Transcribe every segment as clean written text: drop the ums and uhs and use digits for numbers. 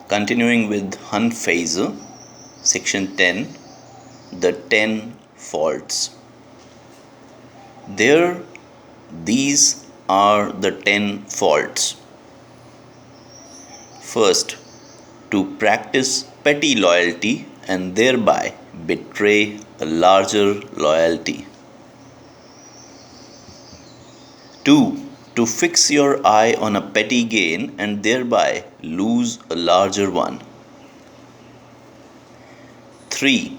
Continuing with Han Feizi, Section 10, The 10 Faults. These are the 10 faults. First, to practice petty loyalty and thereby betray a larger loyalty. 2. To fix your eye on a petty gain and thereby lose a larger one. 3.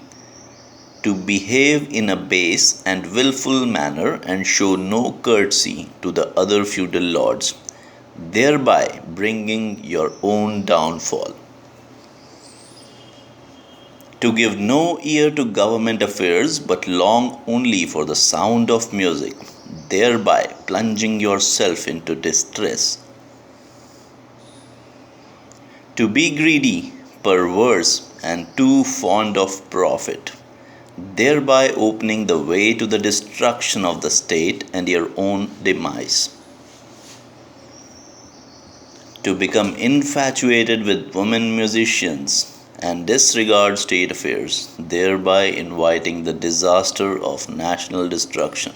To behave in a base and willful manner and show no courtesy to the other feudal lords, thereby bringing your own downfall. To give no ear to government affairs but long only for the sound of music, thereby plunging yourself into distress. To be greedy, perverse, and too fond of profit, thereby opening the way to the destruction of the state and your own demise. To become infatuated with women musicians and disregard state affairs, thereby inviting the disaster of national destruction.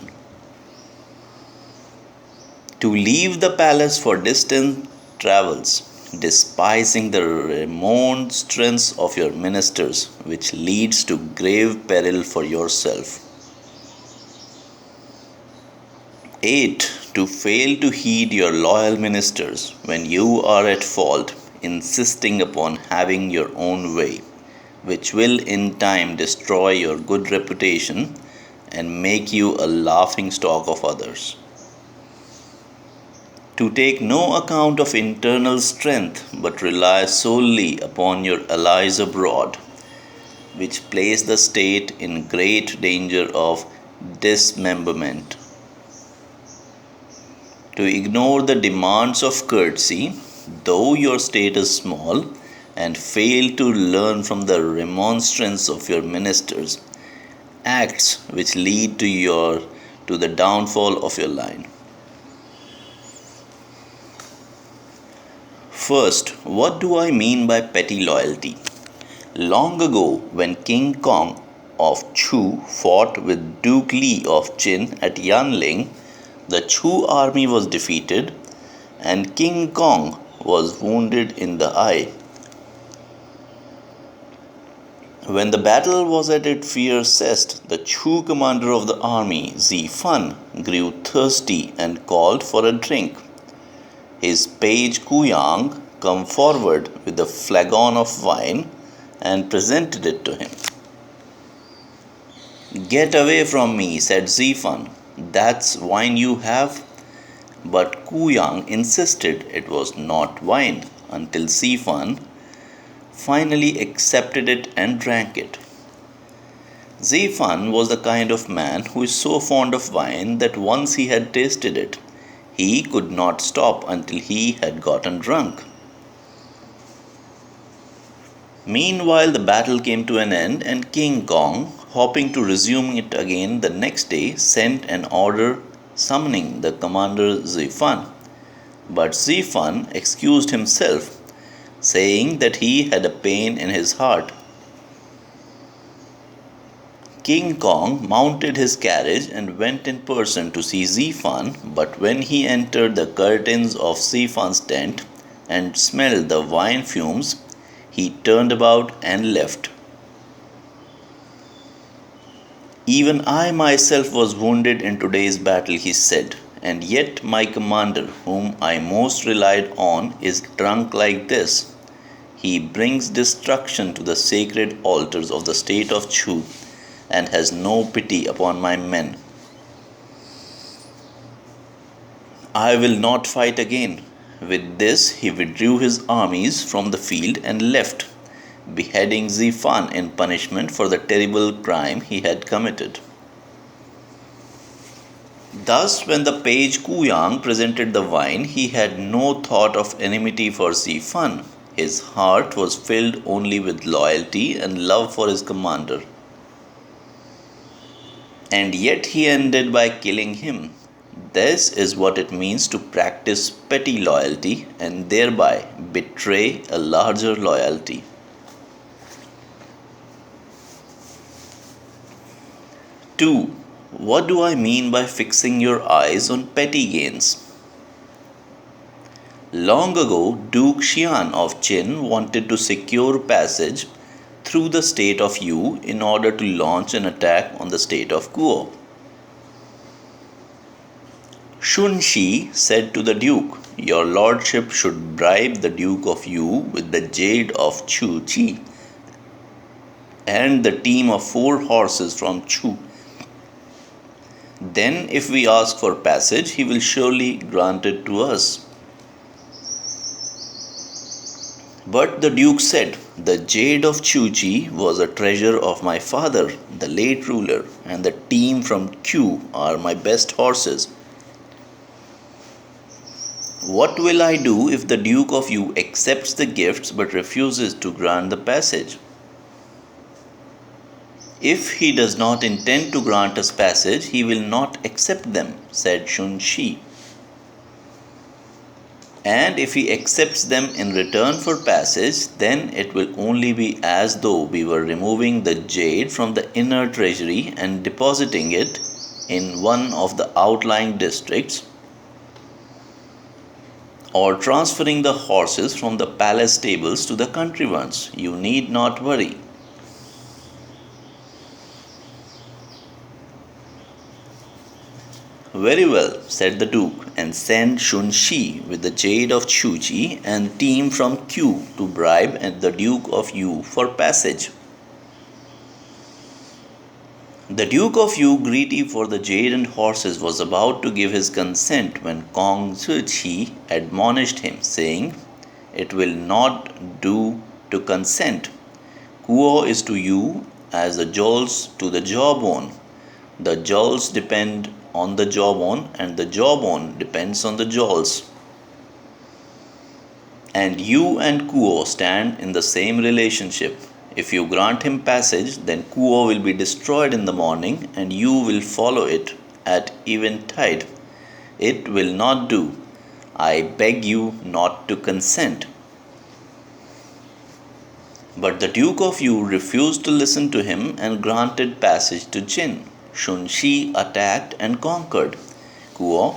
To leave the palace for distant travels, despising the remonstrance of your ministers, which leads to grave peril for yourself. 8. To fail to heed your loyal ministers when you are at fault, insisting upon having your own way, which will in time destroy your good reputation and make you a laughing stock of others. To take no account of internal strength but rely solely upon your allies abroad, which place the state in great danger of dismemberment. To ignore the demands of courtesy, though your state is small, and fail to learn from the remonstrance of your ministers, acts which lead to the downfall of your line. First, what do I mean by petty loyalty? Long ago, when King Kong of Chu fought with Duke Li of Qin at Yanling, the Chu army was defeated and King Kong was wounded in the eye. When the battle was at its fiercest, the Chu commander of the army, Zi Fan, grew thirsty and called for a drink. His page Ku Yang came forward with a flagon of wine and presented it to him. "Get away from me," said Zi Fan. "That's wine you have?" But Ku Yang insisted it was not wine until Zi Fan finally accepted it and drank it. Zi Fan was the kind of man who is so fond of wine that once he had tasted it, he could not stop until he had gotten drunk. Meanwhile, the battle came to an end, and King Kong, hoping to resume it again the next day, sent an order summoning the commander Zi Fan. But Zi Fan excused himself, saying that he had a pain in his heart. King Kong mounted his carriage and went in person to see Zi Fan, but when he entered the curtains of Zi Fan's tent and smelled the wine fumes, he turned about and left. "Even I myself was wounded in today's battle," he said, "and yet my commander, whom I most relied on, is drunk like this. He brings destruction to the sacred altars of the state of Chu and has no pity upon my men. I will not fight again." With this, he withdrew his armies from the field and left, beheading Zi Fan in punishment for the terrible crime he had committed. Thus, when the page Ku Yang presented the wine, he had no thought of enmity for Zi Fan. His heart was filled only with loyalty and love for his commander. And yet he ended by killing him. This is what it means to practice petty loyalty and thereby betray a larger loyalty. 2. What do I mean by fixing your eyes on petty gains? Long ago, Duke Xian of Qin wanted to secure passage through the state of Yu in order to launch an attack on the state of Guo. Shun Shi said to the Duke, "Your lordship should bribe the Duke of Yu with the jade of Chu Qi and the team of 4 horses from Chu. Then, if we ask for passage, he will surely grant it to us." But the Duke said, "The jade of Chu Qi was a treasure of my father, the late ruler, and the team from Q are my best horses. What will I do if the Duke of Yu accepts the gifts but refuses to grant the passage?" "If he does not intend to grant us passage, he will not accept them," said Shun Shi. "And if he accepts them in return for passage, then it will only be as though we were removing the jade from the inner treasury and depositing it in one of the outlying districts, or transferring the horses from the palace stables to the country ones. You need not worry." "Very well," said the Duke, "and send Shun Shi with the jade of Chu Qi and team from Q to bribe the Duke of Yu for passage." The Duke of Yu, greedy for the jade and horses, was about to give his consent when Kong Zi admonished him, saying, "It will not do to consent. Kuo is to you as the jewels to the jawbone. The jewels depend on the jawbone, and the jawbone depends on the jewels. And you and Kuo stand in the same relationship. If you grant him passage, then Kuo will be destroyed in the morning, and you will follow it at eventide. It will not do. I beg you not to consent." But the Duke of Yu refused to listen to him and granted passage to Jin. Shun Shi attacked and conquered Kuo,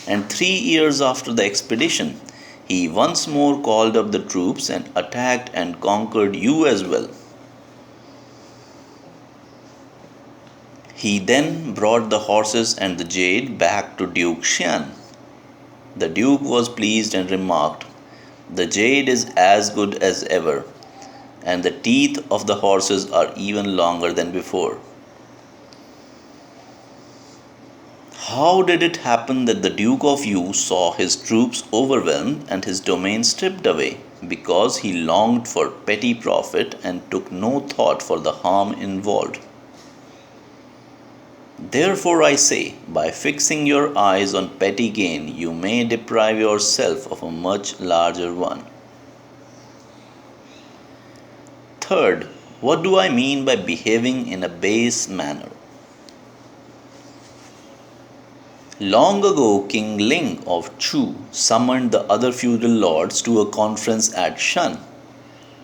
and 3 years after the expedition, he once more called up the troops and attacked and conquered Yu as well. He then brought the horses and the jade back to Duke Xian. The Duke was pleased and remarked, "The jade is as good as ever, and the teeth of the horses are even longer than before." How did it happen that the Duke of Yu saw his troops overwhelmed and his domain stripped away? Because he longed for petty profit and took no thought for the harm involved. Therefore I say, by fixing your eyes on petty gain, you may deprive yourself of a much larger one. Third, what do I mean by behaving in a base manner? Long ago, King Ling of Chu summoned the other feudal lords to a conference at Shan.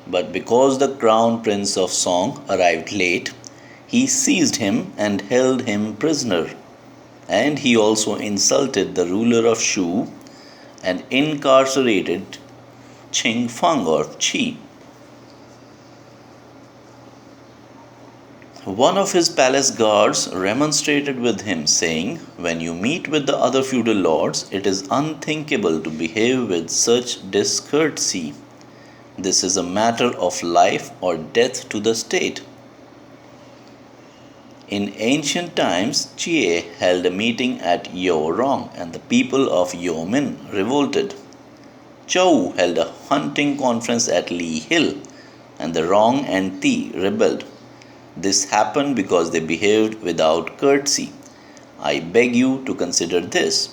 But because the crown prince of Song arrived late, he seized him and held him prisoner. And he also insulted the ruler of Shu and incarcerated Qing Feng or Qi. One of his palace guards remonstrated with him, saying, "When you meet with the other feudal lords, it is unthinkable to behave with such discourtesy. This is a matter of life or death to the state." In ancient times, Jie held a meeting at Yorong, and the people of Yomin revolted. Zhou held a hunting conference at Li Hill, and the Rong and Ti rebelled. This happened because they behaved without courtesy. I beg you to consider this.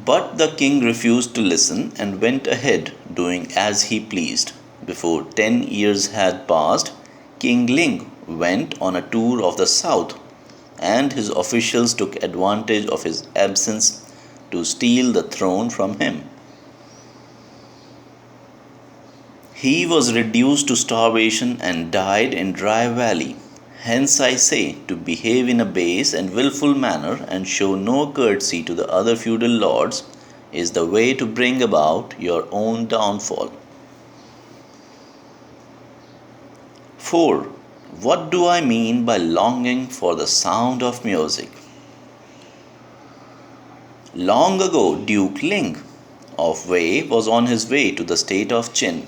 But the king refused to listen and went ahead, doing as he pleased. Before 10 years had passed, King Ling went on a tour of the south. and his officials took advantage of his absence to steal the throne from him. He was reduced to starvation and died in Dry Valley. Hence I say, to behave in a base and wilful manner and show no courtesy to the other feudal lords is the way to bring about your own downfall. 4. What do I mean by longing for the sound of music? Long ago, Duke Ling of Wei was on his way to the state of Qin,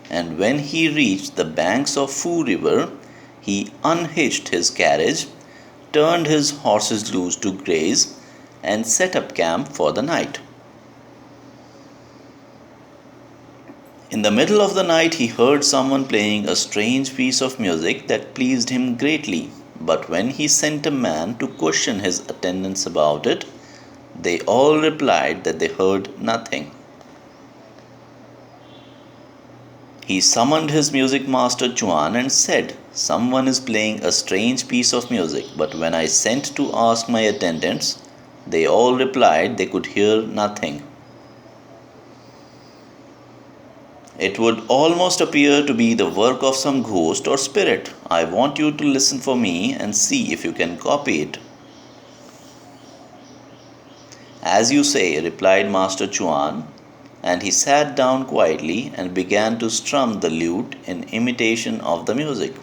and when he reached the banks of Fu River, he unhitched his carriage, turned his horses loose to graze, and set up camp for the night. In the middle of the night, he heard someone playing a strange piece of music that pleased him greatly, but when he sent a man to question his attendants about it, they all replied that they heard nothing. He summoned his music master Chuan and said, "Someone is playing a strange piece of music, but when I sent to ask my attendants, they all replied they could hear nothing." It would almost appear to be the work of some ghost or spirit. I want you to listen for me and see if you can copy it. "As you say," replied Master Chuan, and he sat down quietly and began to strum the lute in imitation of the music.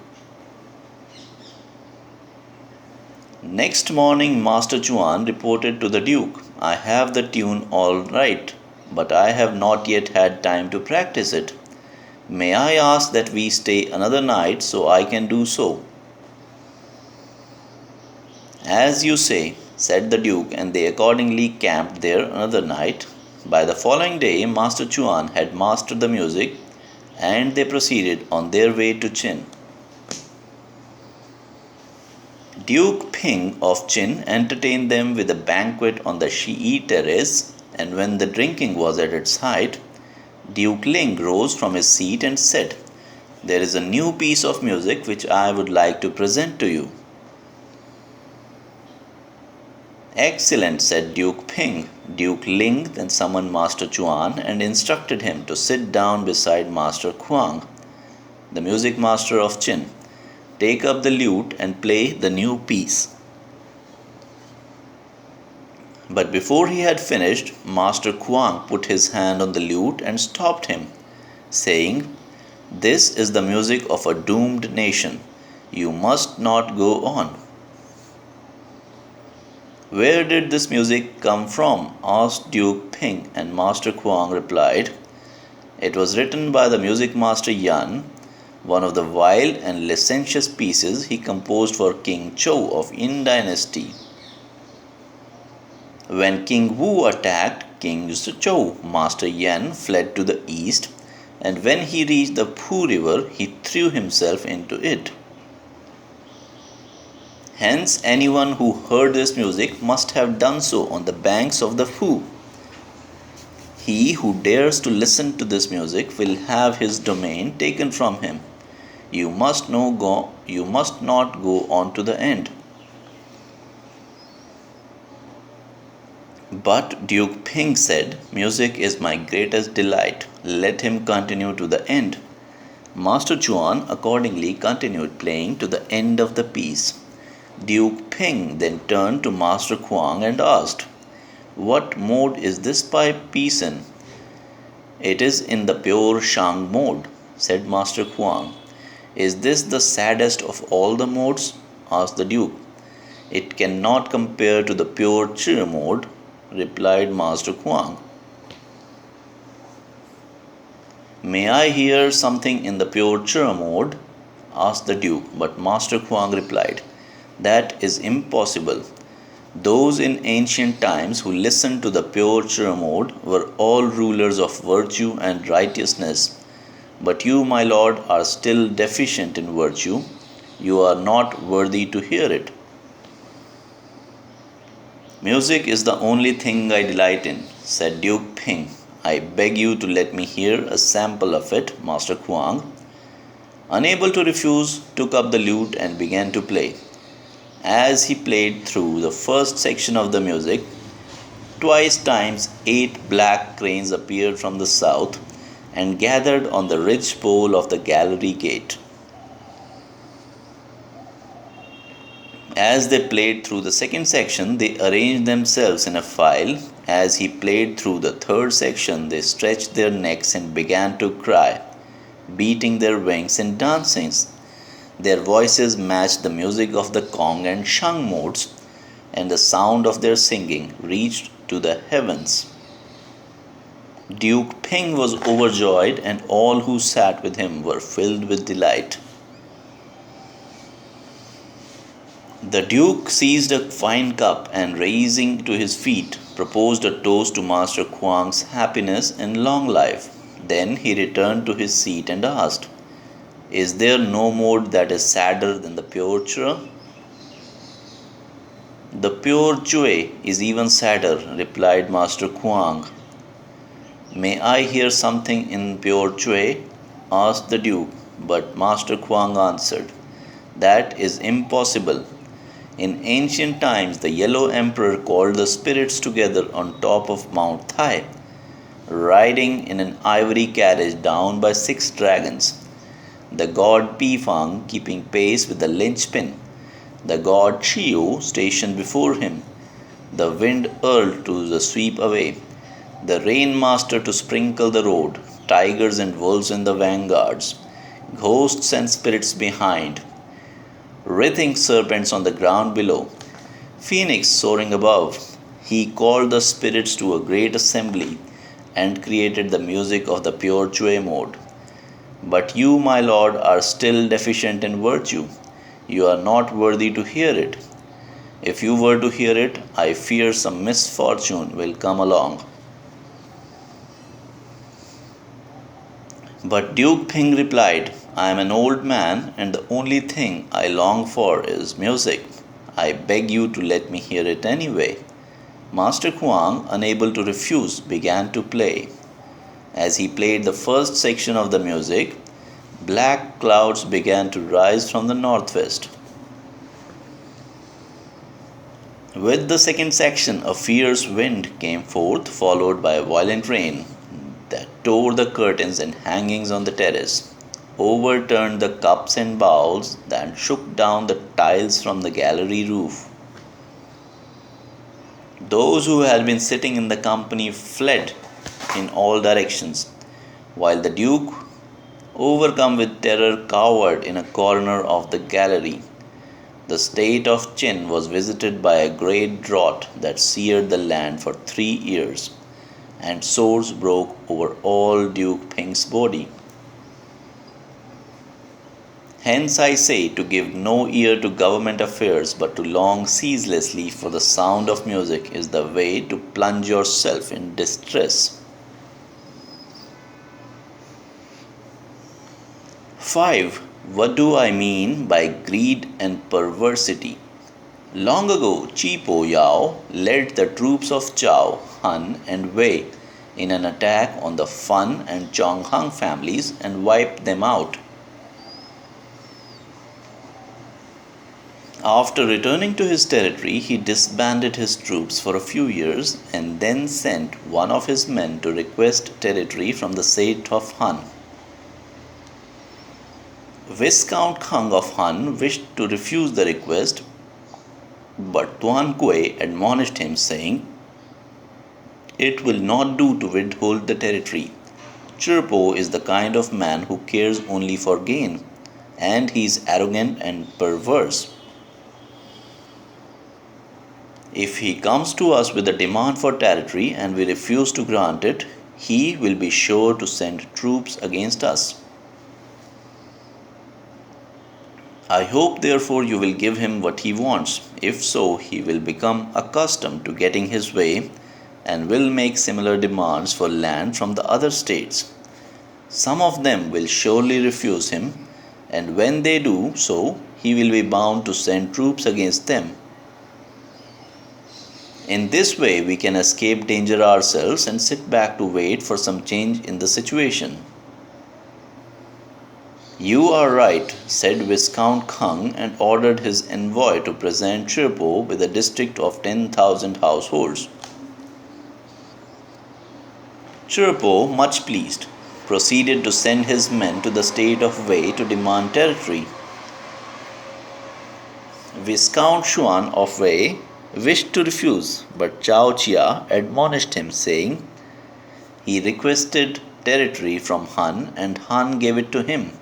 Next morning, Master Chuan reported to the Duke, "I have the tune all right, but I have not yet had time to practice it. May I ask that we stay another night so I can do so?" "As you say," said the Duke, and they accordingly camped there another night. By the following day, Master Chuan had mastered the music, and they proceeded on their way to Qin. Duke Ping of Qin entertained them with a banquet on the Shi terrace, and when the drinking was at its height, Duke Ling rose from his seat and said, "There is a new piece of music which I would like to present to you." "Excellent," said Duke Ping. Duke Ling then summoned Master Chuan and instructed him to sit down beside Master Huang, the music master of Qin, take up the lute and play the new piece. But before he had finished, Master Huang put his hand on the lute and stopped him, saying, "This is the music of a doomed nation. You must not go on." "Where did this music come from?" asked Duke Ping, and Master Huang replied, "It was written by the music master Yan, one of the wild and licentious pieces he composed for King Zhou of Han Dynasty. When King Wu attacked King Zhou, Master Yan fled to the east, and when he reached the Fu River, he threw himself into it. Hence, anyone who heard this music must have done so on the banks of the Fu. He who dares to listen to this music will have his domain taken from him. You must not go on to the end." But Duke Ping said, "Music is my greatest delight. Let him continue to the end." Master Chuan accordingly continued playing to the end of the piece. Duke Ping then turned to Master Huang and asked, "What mode is this piece in?" "It is in the pure Shang mode," said Master Huang. "Is this the saddest of all the modes?" asked the Duke. "It cannot compare to the pure Chi mode," replied Master Huang. "May I hear something in the pure Chi mode?" asked the Duke, but Master Huang replied, "That is impossible. Those in ancient times who listened to the pure Chi mode were all rulers of virtue and righteousness. But you, my lord, are still deficient in virtue. You are not worthy to hear it." "Music is the only thing I delight in," said Duke Ping. "I beg you to let me hear a sample of it." Master Huang, unable to refuse, took up the lute and began to play. As he played through the first section of the music, twice times 8 black cranes appeared from the south and gathered on the ridge pole of the gallery gate. As they played through the second section, they arranged themselves in a file. As he played through the third section, they stretched their necks and began to cry, beating their wings and dancing. Their voices matched the music of the gong and shang modes, and the sound of their singing reached to the heavens. Duke Ping was overjoyed, and all who sat with him were filled with delight. The Duke seized a fine cup and, raising to his feet, proposed a toast to Master Huang's happiness and long life. Then he returned to his seat and asked, "Is there no mode that is sadder than the pure Chua?" "The pure Chue is even sadder," replied Master Huang. "May I hear something in pure Chue?" asked the Duke, but Master Huang answered, "That is impossible. In ancient times, the Yellow Emperor called the spirits together on top of Mount Thai, riding in an ivory carriage drawn by 6 dragons. The god Pifang keeping pace with the linchpin, the god Chiu stationed before him, the wind Earl to sweep away, the rain master to sprinkle the road, tigers and wolves in the vanguards, ghosts and spirits behind, writhing serpents on the ground below, phoenix soaring above. He called the spirits to a great assembly and created the music of the pure Chue mode. But you, my lord, are still deficient in virtue. You are not worthy to hear it. If you were to hear it, I fear some misfortune will come along." But Duke Ping replied, "I am an old man, and the only thing I long for is music. I beg you to let me hear it anyway." Master Huang, unable to refuse, began to play. As he played the first section of the music, black clouds began to rise from the northwest. With the second section, a fierce wind came forth, followed by a violent rain that tore the curtains and hangings on the terrace, overturned the cups and bowls, and shook down the tiles from the gallery roof. Those who had been sitting in the company fled in all directions, while the Duke, overcome with terror, cowered in a corner of the gallery. The state of Qin was visited by a great drought that seared the land for 3 years, and sores broke over all Duke Ping's body. Hence I say to give no ear to government affairs, but to long ceaselessly for the sound of music is the way to plunge yourself in distress. 5. What do I mean by greed and perversity? Long ago, Chi Po Yao led the troops of Zhao, Han, and Wei in an attack on the Fan and Chonghang families and wiped them out. After returning to his territory, he disbanded his troops for a few years and then sent one of his men to request territory from the state of Han. Viscount Kang of Han wished to refuse the request, but Tuan Kuei admonished him, saying, "It will not do to withhold the territory. Chirpo is the kind of man who cares only for gain, and he is arrogant and perverse. If he comes to us with a demand for territory and we refuse to grant it, he will be sure to send troops against us. I hope therefore you will give him what he wants. If so, he will become accustomed to getting his way and will make similar demands for land from the other states. Some of them will surely refuse him, and when they do so, he will be bound to send troops against them. In this way, we can escape danger ourselves and sit back to wait for some change in the situation." You are right, said Viscount Kung, and ordered his envoy to present Chirpo with a district of 10,000 households. Chirpo, much pleased, proceeded to send his men to the state of Wei to demand territory. Viscount Xuan of Wei wished to refuse, but Chao Chia admonished him, saying, he requested territory from Han, and Han gave it to him.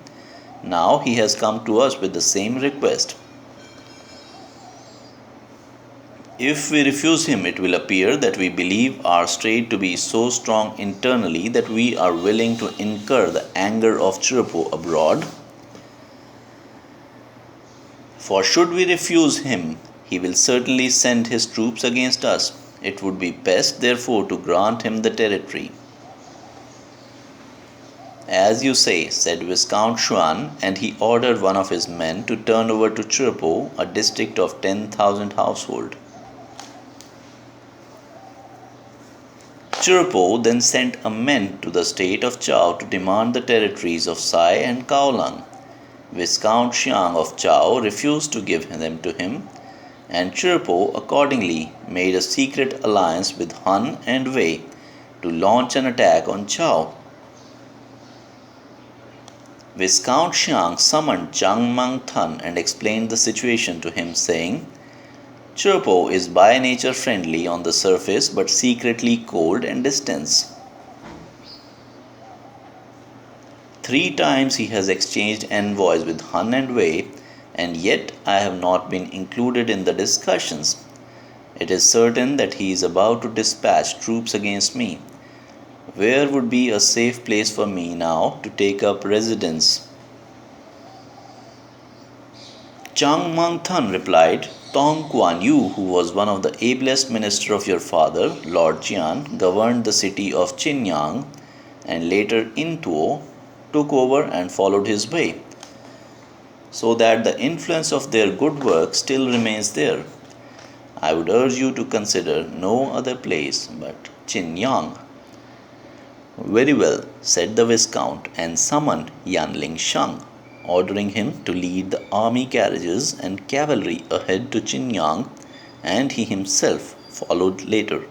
Now he has come to us with the same request. If we refuse him, it will appear that we believe our state to be so strong internally that we are willing to incur the anger of Chirpo abroad. For should we refuse him, he will certainly send his troops against us. It would be best, therefore, to grant him the territory. As you say, said Viscount Xuan, and he ordered one of his men to turn over to Chirpo a district of 10,000 households. Chirpo then sent a men to the state of Chao to demand the territories of Sai and Kaolang. Viscount Xiang of Chao refused to give them to him, and Chirpo accordingly made a secret alliance with Han and Wei to launch an attack on Chao. Viscount Xiang summoned Chang Mang Thun and explained the situation to him, saying, Chirpo is by nature friendly on the surface but secretly cold and distant. 3 times he has exchanged envoys with Han and Wei, and yet I have not been included in the discussions. It is certain that he is about to dispatch troops against me. Where would be a safe place for me now to take up residence? Chang Mang Thun replied, Tong Kuan Yu, who was one of the ablest ministers of your father, Lord Jian, governed the city of Qinyang, and later In Tuo took over and followed his way, so that the influence of their good work still remains there. I would urge you to consider no other place but Qinyang. Very well, said the Viscount, and summoned Yanling Shang, ordering him to lead the army carriages and cavalry ahead to Qinyang, and he himself followed later.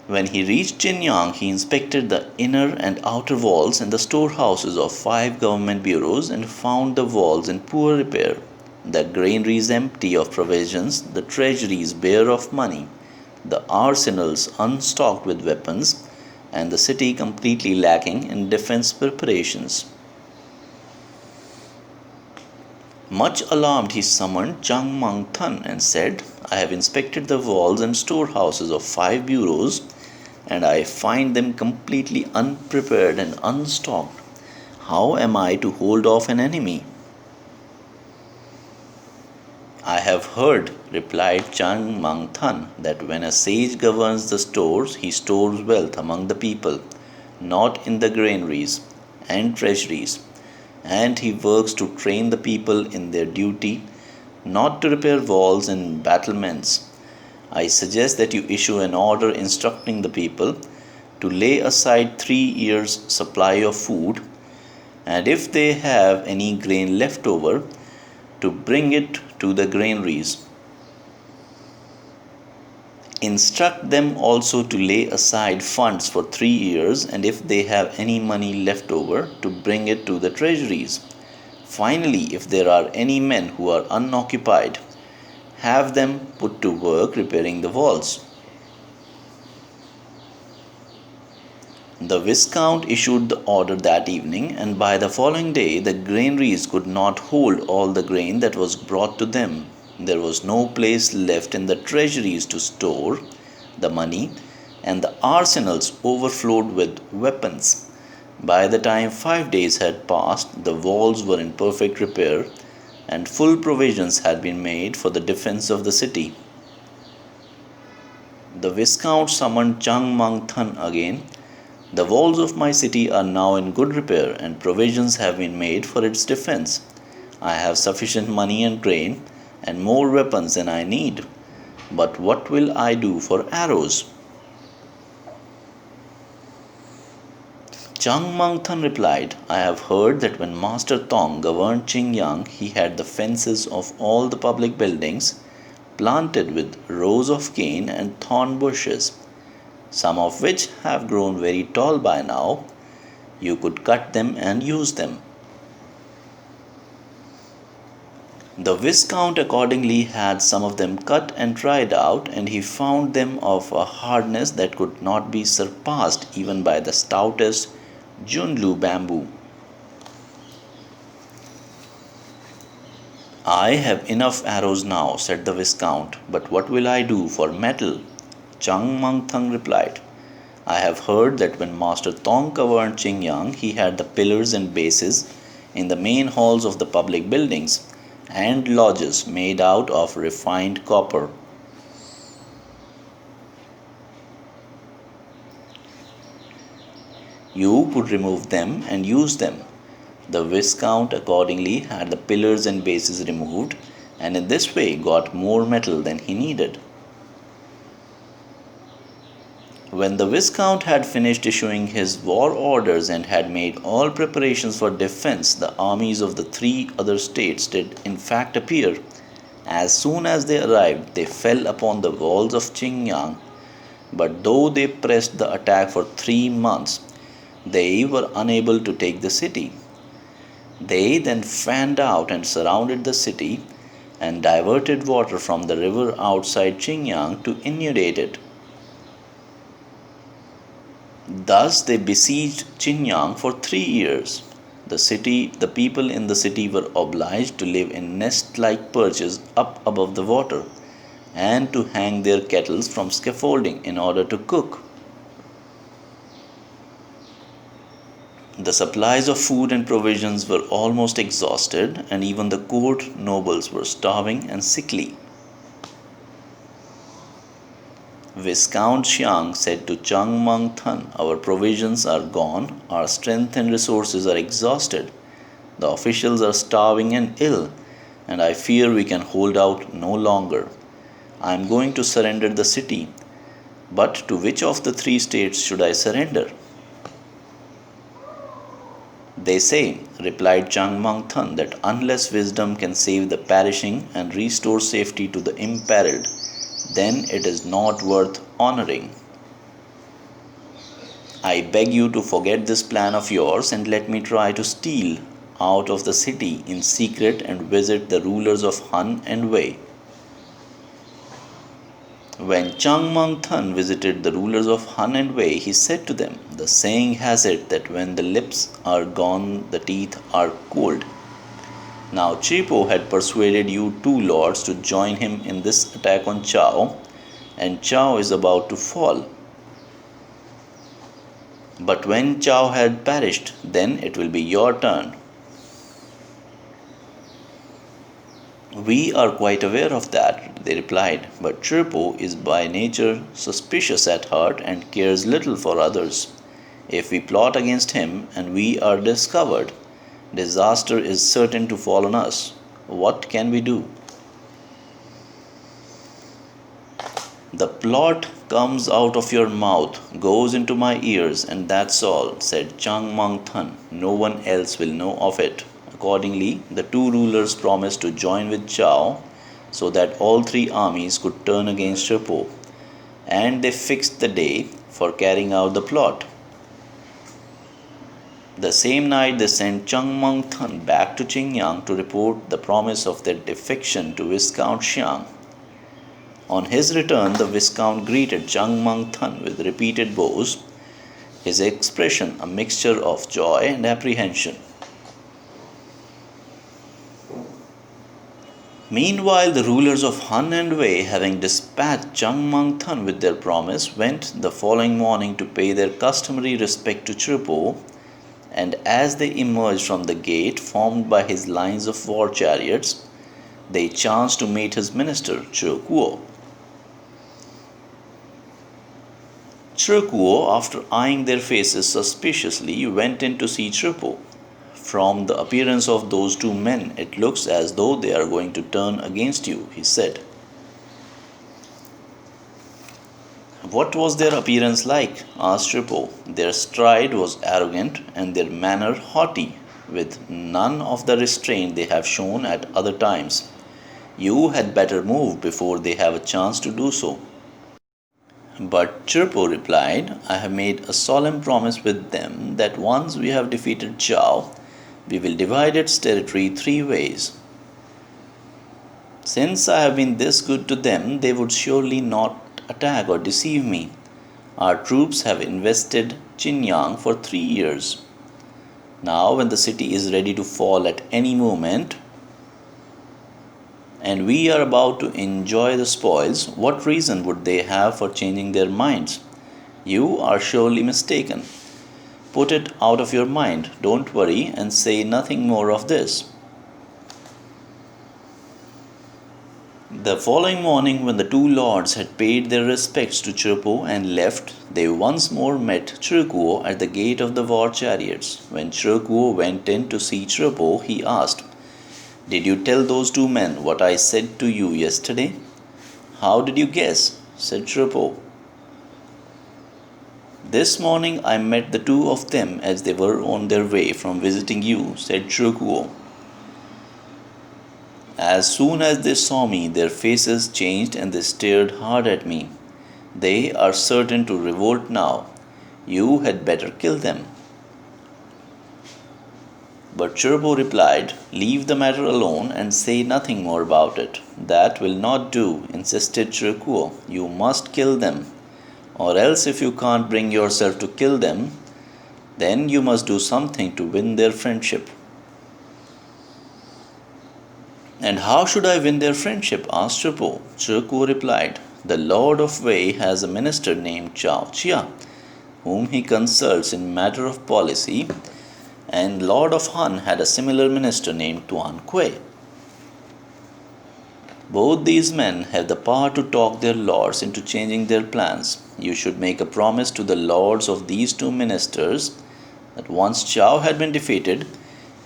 When he reached Qinyang, he inspected the inner and outer walls and the storehouses of 5 government bureaus and found the walls in poor repair, the granaries empty of provisions, the treasuries bare of money, the arsenals unstocked with weapons, and the city completely lacking in defense preparations. Much alarmed, he summoned Chang Mang Thun and said, I have inspected the walls and storehouses of 5 bureaus, and I find them completely unprepared and unstocked. How am I to hold off an enemy? I have heard, replied Chang Mang Thun, that when a sage governs the stores, he stores wealth among the people, not in the granaries and treasuries, and he works to train the people in their duty, not to repair walls and battlements. I suggest that you issue an order instructing the people to lay aside 3 years' supply of food, and if they have any grain left over, to bring it to the granaries. Instruct them also to lay aside funds for 3 years, and if they have any money left over, to bring it to the treasuries. Finally, if there are any men who are unoccupied, have them put to work repairing the walls. The Viscount issued the order that evening, and by the following day the granaries could not hold all the grain that was brought to them. There was no place left in the treasuries to store the money, and the arsenals overflowed with weapons. By the time 5 days had passed, the walls were in perfect repair, and full provisions had been made for the defense of the city. The Viscount summoned Chang Mang Thun again. The walls of my city are now in good repair, and provisions have been made for its defense. I have sufficient money and grain, and more weapons than I need. But what will I do for arrows? Chang Mangthan replied, I have heard that when Master Tong governed Qingyang, he had the fences of all the public buildings planted with rows of cane and thorn bushes, some of which have grown very tall by now. You could cut them and use them. The Viscount accordingly had some of them cut and tried out, and he found them of a hardness that could not be surpassed even by the stoutest Junlu bamboo. I have enough arrows now, said the Viscount, but what will I do for metal? Chang Mangthang replied, I have heard that when Master Tong governed Qingyang, he had the pillars and bases in the main halls of the public buildings and lodges made out of refined copper. You could remove them and use them. The Viscount accordingly had the pillars and bases removed, and in this way got more metal than he needed. When the Viscount had finished issuing his war orders and had made all preparations for defense, the armies of the three other states did in fact appear. As soon as they arrived, they fell upon the walls of Qingyang, but though they pressed the attack for 3 months, they were unable to take the city. They then fanned out and surrounded the city and diverted water from the river outside Qingyang to inundate it. Thus they besieged Qingyang for 3 years. The people in the city were obliged to live in nest-like perches up above the water, and to hang their kettles from scaffolding in order to cook. The supplies of food and provisions were almost exhausted, and even the court nobles were starving and sickly. Viscount Xiang said to Chang Mangthan, our provisions are gone, our strength and resources are exhausted, the officials are starving and ill, and I fear we can hold out no longer. I am going to surrender the city, but to which of the 3 states should I surrender? They say, replied Chang Mangthan, that unless wisdom can save the perishing and restore safety to the imperiled, then it is not worth honoring. I beg you to forget this plan of yours and let me try to steal out of the city in secret and visit the rulers of Han and Wei. When Chang Mangthan visited the rulers of Han and Wei, he said to them, the saying has it that when the lips are gone, the teeth are cold. Now Chepo had persuaded you 2 lords to join him in this attack on Chao, and Chao is about to fall. But when Chao had perished, then it will be your turn. We are quite aware of that, they replied, but Chepo is by nature suspicious at heart and cares little for others. If we plot against him and we are discovered, disaster is certain to fall on us. What can we do? The plot comes out of your mouth, goes into my ears, and that's all, said Chang Mangthan. No one else will know of it. Accordingly, the 2 rulers promised to join with Chao so that all 3 armies could turn against Chepo, and they fixed the day for carrying out the plot. The same night they sent Chang Mangthan back to Qingyang to report the promise of their defection to Viscount Xiang. On his return, the Viscount greeted Chang Mangthan with repeated bows, his expression a mixture of joy and apprehension. Meanwhile, the rulers of Han and Wei, having dispatched Chang Mangthan with their promise, went the following morning to pay their customary respect to Chepo, and as they emerged from the gate formed by his lines of war chariots, they chanced to meet his minister, Chekuo. Chekuo, after eyeing their faces suspiciously, went in to see Chepo. From the appearance of those 2 men, it looks as though they are going to turn against you, he said. What was their appearance like? Asked Tripo. Their stride was arrogant and their manner haughty, with none of the restraint they have shown at other times. You had better move before they have a chance to do so. But Chirpo replied, I have made a solemn promise with them that once we have defeated Chao, we will divide its territory three ways. Since I have been this good to them, they would surely not attack or deceive me. Our troops have invested Qin Yang for 3 years. Now, when the city is ready to fall at any moment, and we are about to enjoy the spoils, what reason would they have for changing their minds? You are surely mistaken. Put it out of your mind. Don't worry and say nothing more of this. The following morning, when the two lords had paid their respects to Chirpo and left, they once more met Chirkuo at the gate of the war chariots. When Chirkuo went in to see Chirpo, he asked, Did you tell those two men what I said to you yesterday? How did you guess? Said Chirpo. This morning I met the two of them as they were on their way from visiting you, said Chirkuo. As soon as they saw me, their faces changed and they stared hard at me. They are certain to revolt now. You had better kill them. But Chirpo replied, Leave the matter alone and say nothing more about it. That will not do, insisted Chirkuo. You must kill them. Or else if you can't bring yourself to kill them, then you must do something to win their friendship. And how should I win their friendship? Asked Chirpo. Chirkuo replied, The Lord of Wei has a minister named Chao Chia, whom he consults in matter of policy, and Lord of Han had a similar minister named Tuan Kuei. Both these men have the power to talk their lords into changing their plans. You should make a promise to the lords of these two ministers that once Chao had been defeated,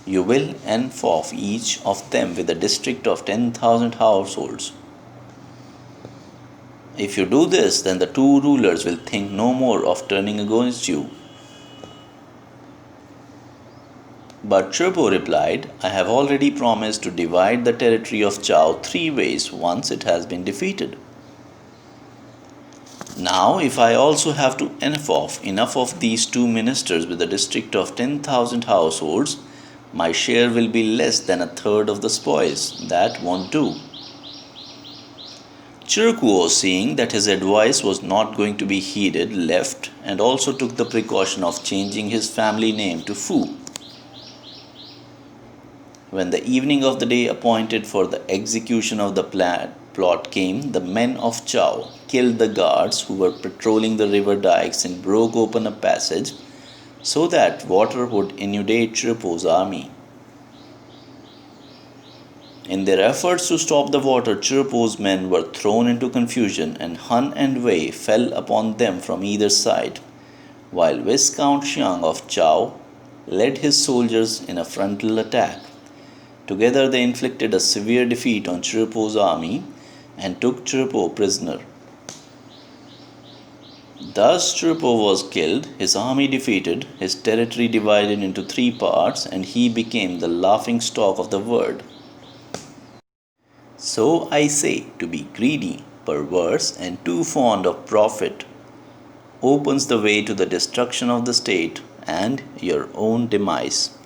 you will enfoff each of them with a district of 10,000 households. If you do this, then the two rulers will think no more of turning against you. But Chirpo replied, I have already promised to divide the territory of Chao three ways once it has been defeated. Now, if I also have to enfoff enough of these two ministers with a district of 10,000 households, my share will be less than a third of the spoils. That won't do. Chirkuo, seeing that his advice was not going to be heeded, left and also took the precaution of changing his family name to Fu. When the evening of the day appointed for the execution of the plot came, the men of Chao killed the guards who were patrolling the river dikes and broke open a passage so that water would inundate Chirpo's army. In their efforts to stop the water, Chirpo's men were thrown into confusion, and Han and Wei fell upon them from either side, while Viscount Xiang of Chao led his soldiers in a frontal attack. Together they inflicted a severe defeat on Chirpo's army and took Chirpo prisoner. Thus Chirpo was killed, his army defeated, his territory divided into three parts, and he became the laughing stock of the world. So I say, to be greedy, perverse, and too fond of profit opens the way to the destruction of the state and your own demise.